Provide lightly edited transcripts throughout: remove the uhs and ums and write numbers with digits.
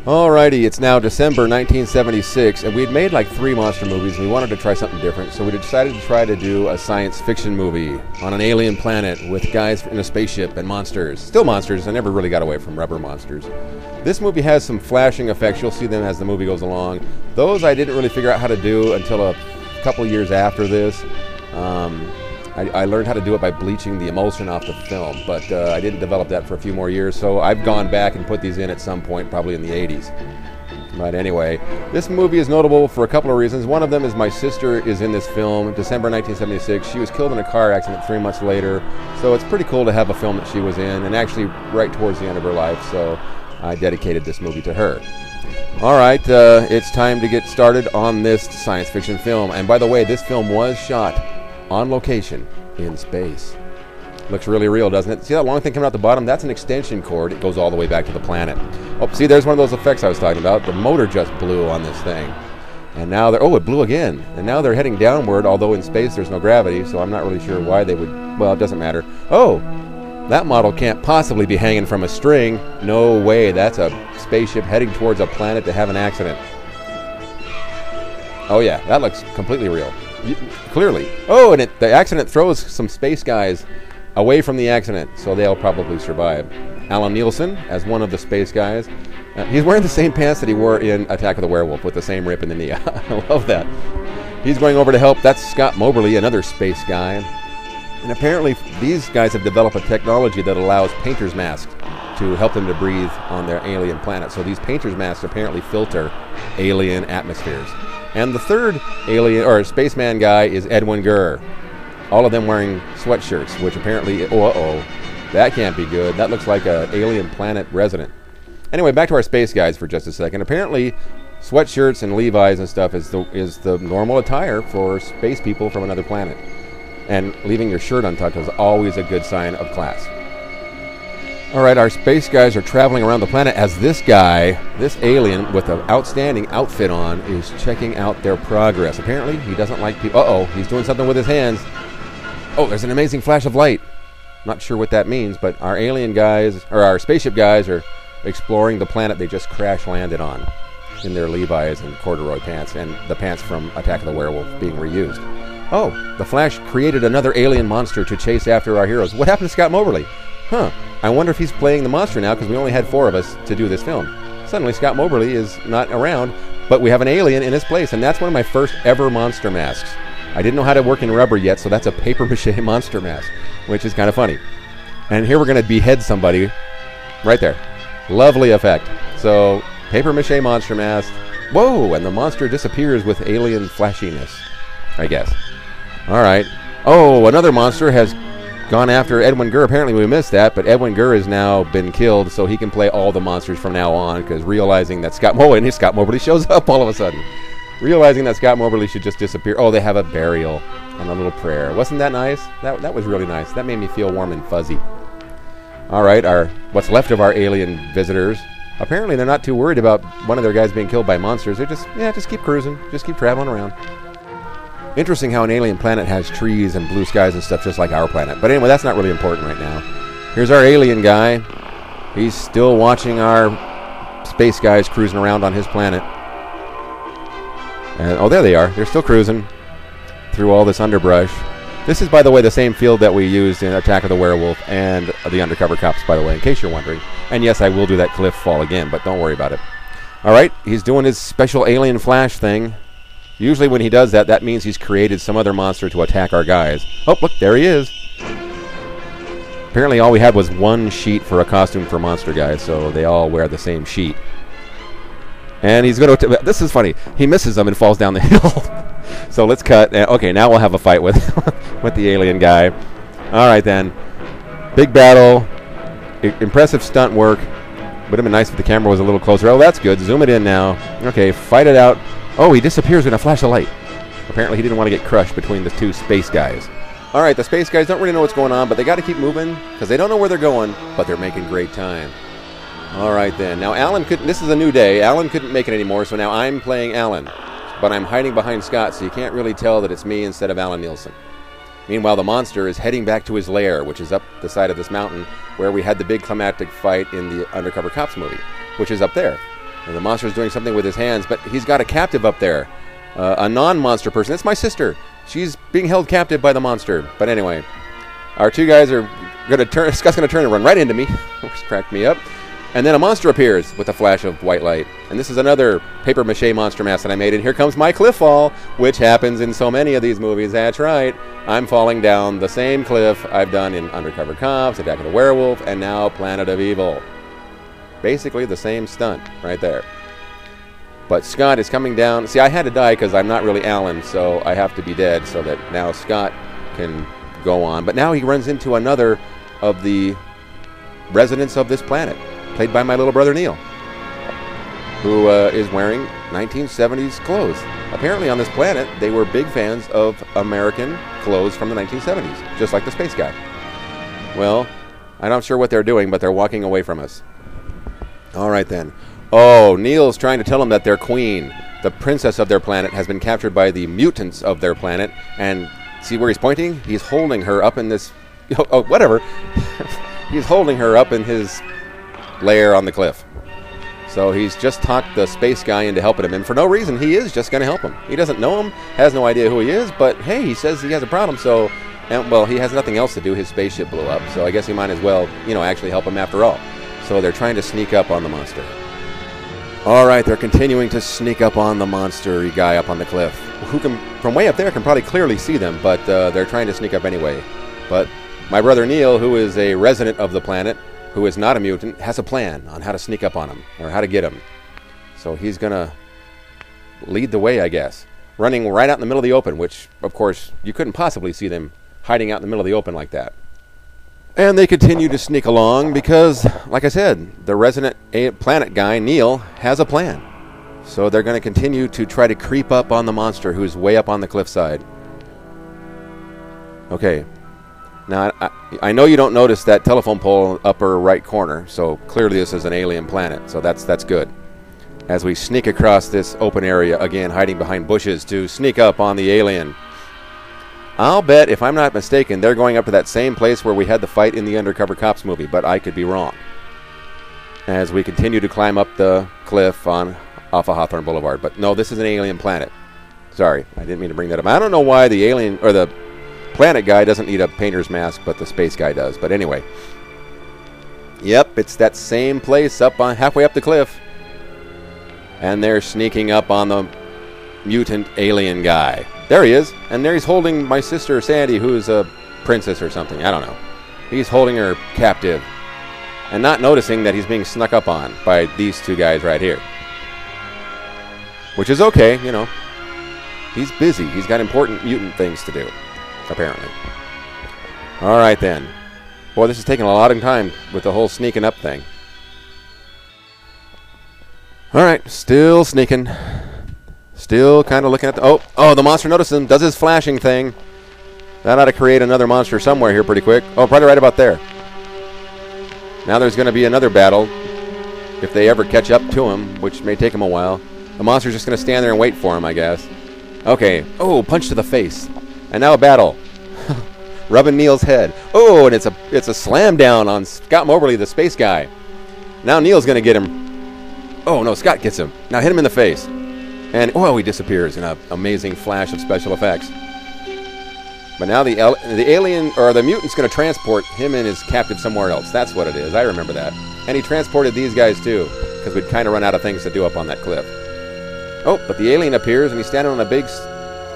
Alrighty, it's now December 1976, and we'd made like 3 monster movies, and we wanted to try something different, so we decided to try to do a science fiction movie on an alien planet with guys in a spaceship and monsters. Still monsters, I never really got away from rubber monsters. This movie has some flashing effects, you'll see them as the movie goes along. Those I didn't really figure out how to do until a couple years after this. I learned how to do it by bleaching the emulsion off the film, but I didn't develop that for a few more years, so I've gone back and put these in at some point, probably in the 80s. But anyway, this movie is notable for a couple of reasons. One of them is my sister is in this film, December 1976. She was killed in a car accident 3 months later, so it's pretty cool to have a film that she was in, and actually right towards the end of her life, so I dedicated this movie to her. Alright, it's time to get started on this science fiction film, and by the way, this film was shot on location in space. Looks really real, doesn't it? See that long thing coming out the bottom? That's an extension cord. It goes all the way back to the planet. Oh, see, there's one of those effects I was talking about. The motor just blew on this thing. And now they're, oh, it blew again. And now they're heading downward, although in space there's no gravity, so I'm not really sure why they would, well, it doesn't matter. Oh, that model can't possibly be hanging from a string. No way, that's a spaceship heading towards a planet to have an accident. Oh yeah, that looks completely real. Clearly. Oh, and the accident throws some space guys away from the accident, so they'll probably survive. Alan Nielsen as one of the space guys. He's wearing the same pants that he wore in Attack of the Werewolf with the same rip in the knee. I love that. He's going over to help. That's Scott Moberly, another space guy. And apparently these guys have developed a technology that allows painter's masks to help them to breathe on their alien planet. So these painter's masks apparently filter alien atmospheres. And the third alien or spaceman guy is Edwin Gurr. All of them wearing sweatshirts, which apparently, that can't be good. That looks like an alien planet resident. Anyway, back to our space guys for just a second. Apparently, sweatshirts and Levi's and stuff is the normal attire for space people from another planet. And leaving your shirt untucked is always a good sign of class. Alright, our space guys are traveling around the planet as this guy, this alien with an outstanding outfit on, is checking out their progress. Apparently, he doesn't like people. Uh-oh, he's doing something with his hands. Oh, there's an amazing flash of light. Not sure what that means, but our alien guys, or our spaceship guys, are exploring the planet they just crash landed on in their Levi's and corduroy pants, and the pants from Attack of the Werewolf being reused. Oh, the Flash created another alien monster to chase after our heroes. What happened to Scott Moberly? Huh, I wonder if he's playing the monster now, because we only had 4 of us to do this film. Suddenly Scott Moberly is not around, but we have an alien in his place, and that's one of my first ever monster masks. I didn't know how to work in rubber yet, so that's a paper-mache monster mask, which is kind of funny. And here we're going to behead somebody right there. Lovely effect. So, paper-mache monster mask. Whoa, and the monster disappears with alien flashiness, I guess. Alright. Oh, another monster has gone after Edwin Gurr. Apparently we missed that, but Edwin Gurr has now been killed, so he can play all the monsters from now on, because realizing that Scott Moberly shows up all of a sudden. Realizing that Scott Moberly should just disappear. Oh, they have a burial and a little prayer. Wasn't that nice? That was really nice. That made me feel warm and fuzzy. Alright, what's left of our alien visitors. Apparently they're not too worried about one of their guys being killed by monsters. They're just keep cruising. Just keep traveling around. Interesting how an alien planet has trees and blue skies and stuff just like our planet. But anyway, that's not really important right now. Here's our alien guy. He's still watching our space guys cruising around on his planet. And, oh, there they are. They're still cruising through all this underbrush. This is, by the way, the same field that we used in Attack of the Werewolf and the Undercover Cops, by the way, in case you're wondering. And yes, I will do that cliff fall again, but don't worry about it. All right, he's doing his special alien flash thing. Usually when he does that, that means he's created some other monster to attack our guys. Oh, look, there he is. Apparently all we had was 1 sheet for a costume for monster guys, so they all wear the same sheet. And he's going to... This is funny. He misses them and falls down the hill. So let's cut. Okay, now we'll have a fight with with the alien guy. All right, then. Big battle. Impressive stunt work. Would have been nice if the camera was a little closer. Oh, that's good. Zoom it in now. Okay, fight it out. Oh, he disappears in a flash of light. Apparently he didn't want to get crushed between the 2 space guys. All right, the space guys don't really know what's going on, but they got to keep moving because they don't know where they're going, but they're making great time. All right, then. Now, Alan couldn't... This is a new day. Alan couldn't make it anymore, so now I'm playing Alan. But I'm hiding behind Scott, so you can't really tell that it's me instead of Alan Nielsen. Meanwhile, the monster is heading back to his lair, which is up the side of this mountain, where we had the big climactic fight in the Undercover Cops movie, which is up there. And the monster's doing something with his hands, but he's got a captive up there. A non-monster person. It's my sister. She's being held captive by the monster. But anyway, our two guys are going to turn. Scott's going to turn and run right into me, which cracked me up. And then a monster appears with a flash of white light. And this is another paper mache monster mask that I made. And here comes my cliff fall, which happens in so many of these movies. That's right. I'm falling down the same cliff I've done in Undercover Cops, Attack of the Werewolf, and now Planet of Evil. Basically the same stunt right there. But Scott is coming down. See, I had to die because I'm not really Alan, so I have to be dead so that now Scott can go on. But now he runs into another of the residents of this planet, played by my little brother Neil, who is wearing 1970s clothes. Apparently on this planet, they were big fans of American clothes from the 1970s, just like the space guy. Well, I'm not sure what they're doing, but they're walking away from us. All right, then. Oh, Neil's trying to tell them that their queen, the princess of their planet, has been captured by the mutants of their planet. And see where he's pointing? He's holding her up in this... Oh, whatever. He's holding her up in his lair on the cliff. So he's just talked the space guy into helping him. And for no reason, he is just going to help him. He doesn't know him, has no idea who he is, but hey, he says he has a problem, so... And, well, he has nothing else to do. His spaceship blew up, so I guess he might as well, actually help him after all. So they're trying to sneak up on the monster. All right, they're continuing to sneak up on the monster guy up on the cliff, who can, from way up there, can probably clearly see them, but they're trying to sneak up anyway. But my brother Neil, who is a resident of the planet, who is not a mutant, has a plan on how to sneak up on him, or how to get him. So he's going to lead the way, I guess, running right out in the middle of the open, which, of course, you couldn't possibly see them hiding out in the middle of the open like that. And they continue to sneak along because, like I said, the resident planet guy, Neil, has a plan. So they're going to continue to try to creep up on the monster who's way up on the cliffside. Okay. Now, I know you don't notice that telephone pole upper right corner, so clearly this is an alien planet, so that's good. As we sneak across this open area, again, hiding behind bushes to sneak up on the alien. I'll bet, if I'm not mistaken, they're going up to that same place where we had the fight in the Undercover Cops movie, but I could be wrong. As we continue to climb up the cliff off of Hawthorne Boulevard. But no, this is an alien planet. Sorry, I didn't mean to bring that up. I don't know why the alien, or the planet guy doesn't need a painter's mask, but the space guy does. But anyway. Yep, it's that same place up on halfway up the cliff. And they're sneaking up on the mutant alien guy. There he is, and there he's holding my sister Sandy, who's a princess or something. I don't know. He's holding her captive and not noticing that he's being snuck up on by these two guys right here. Which is okay, He's busy. He's got important mutant things to do, apparently. All right, then. Boy, this is taking a lot of time with the whole sneaking up thing. All right, still sneaking. Still kind of looking at the... Oh, the monster notices him. Does his flashing thing. That ought to create another monster somewhere here pretty quick. Oh, probably right about there. Now there's going to be another battle. If they ever catch up to him, which may take him a while. The monster's just going to stand there and wait for him, I guess. Okay. Oh, punch to the face. And now a battle. Rubbing Neil's head. Oh, and it's a slam down on Scott Moberly, the space guy. Now Neil's going to get him. Oh, no, Scott gets him. Now hit him in the face. And, he disappears in an amazing flash of special effects. But now the alien, or the mutant's going to transport him and his captive somewhere else. That's what it is. I remember that. And he transported these guys, too, because we'd kind of run out of things to do up on that cliff. Oh, but the alien appears, and he's standing on a big...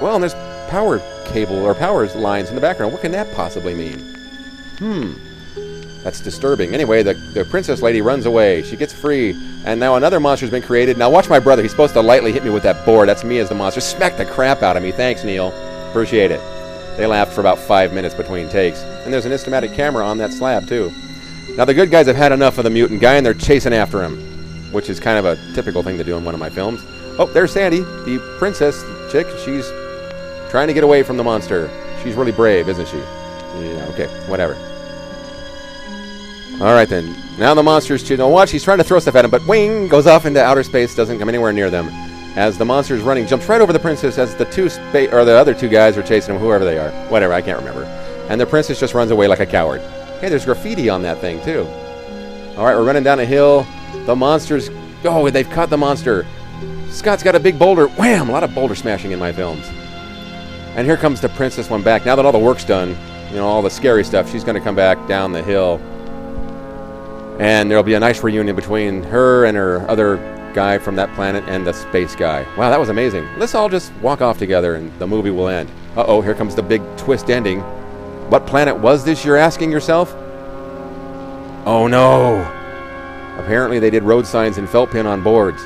Well, and there's power cable, or power lines in the background. What can that possibly mean? That's disturbing. Anyway, the princess lady runs away. She gets free. And now another monster's been created. Now watch my brother. He's supposed to lightly hit me with that board. That's me as the monster. Smack the crap out of me. Thanks, Neil. Appreciate it. They laughed for about 5 minutes between takes. And there's an instamatic camera on that slab, too. Now the good guys have had enough of the mutant guy, and they're chasing after him. Which is kind of a typical thing to do in one of my films. Oh, there's Sandy, the princess chick. She's trying to get away from the monster. She's really brave, isn't she? Yeah, okay, whatever. All right, then. Now the monster's choosing. Watch, he's trying to throw stuff at him, but wing, goes off into outer space, doesn't come anywhere near them. As the monster's running, jumps right over the princess as the other two guys are chasing him, whoever they are. Whatever, I can't remember. And the princess just runs away like a coward. Hey, there's graffiti on that thing, too. All right, we're running down a hill. The monster's Oh, they've caught the monster. Scott's got a big boulder. Wham! A lot of boulder smashing in my films. And here comes the princess one back. Now that all the work's done, you know, all the scary stuff, she's going to come back down the hill. And there'll be a nice reunion between her and her other guy from that planet and the space guy. Wow, that was amazing. Let's all just walk off together and the movie will end. Uh-oh, here comes the big twist ending. What planet was this, you're asking yourself? Oh no! Apparently they did road signs and felt pin on boards.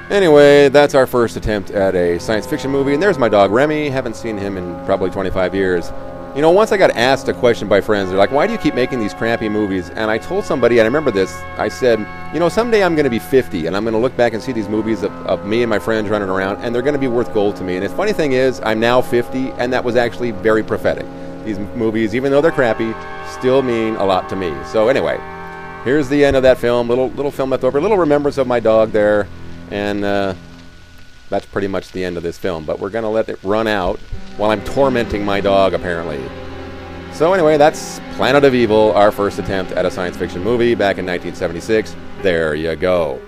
Anyway, that's our first attempt at a science fiction movie, and there's my dog Remy. Haven't seen him in probably 25 years. You know, once I got asked a question by friends, they're like, why do you keep making these crappy movies? And I told somebody, and I remember this, I said, you know, someday I'm going to be 50, and I'm going to look back and see these movies of me and my friends running around, and they're going to be worth gold to me. And the funny thing is, I'm now 50, and that was actually very prophetic. These movies, even though they're crappy, still mean a lot to me. So anyway, here's the end of that film. Little film left over, little remembrance of my dog there, and that's pretty much the end of this film. But we're going to let it run out while I'm tormenting my dog, apparently. So anyway, that's Planet of Evil, our first attempt at a science fiction movie back in 1976. There you go.